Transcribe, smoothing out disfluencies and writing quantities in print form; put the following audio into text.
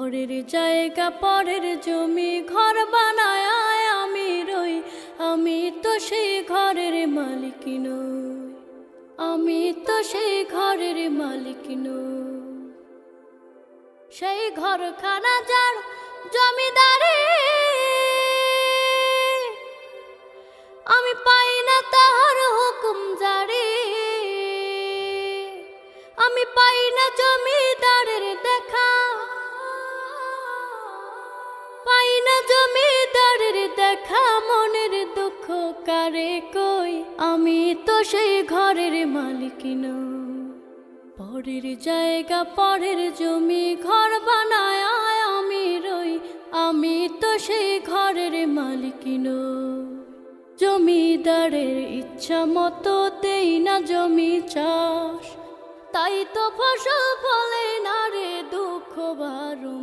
পরের জায়গা পরের জমি ঘর বানায় আমি রই, আমি তো সেই ঘরের মালিক নই, আমি তো সেই ঘরের মালিক নই। সেই ঘরখানা যার জমিদারে, আমি পাই না তাহার হুকুম জারি, আমি পাই না জমিদারের দেখা, পাই না জমিদারের দেখা, মনের দুঃখ কারে কই, আমি তো সেই ঘরের মালিক নই। পরের জায়গা পরের জমি ঘর বানায় আমি রই, আমি তো সেই ঘরের মালিক নই। জমিদারের ইচ্ছা মতো দেই না জমি চাষ, তাই তো ফসল ফলে না রে দুঃখ বারো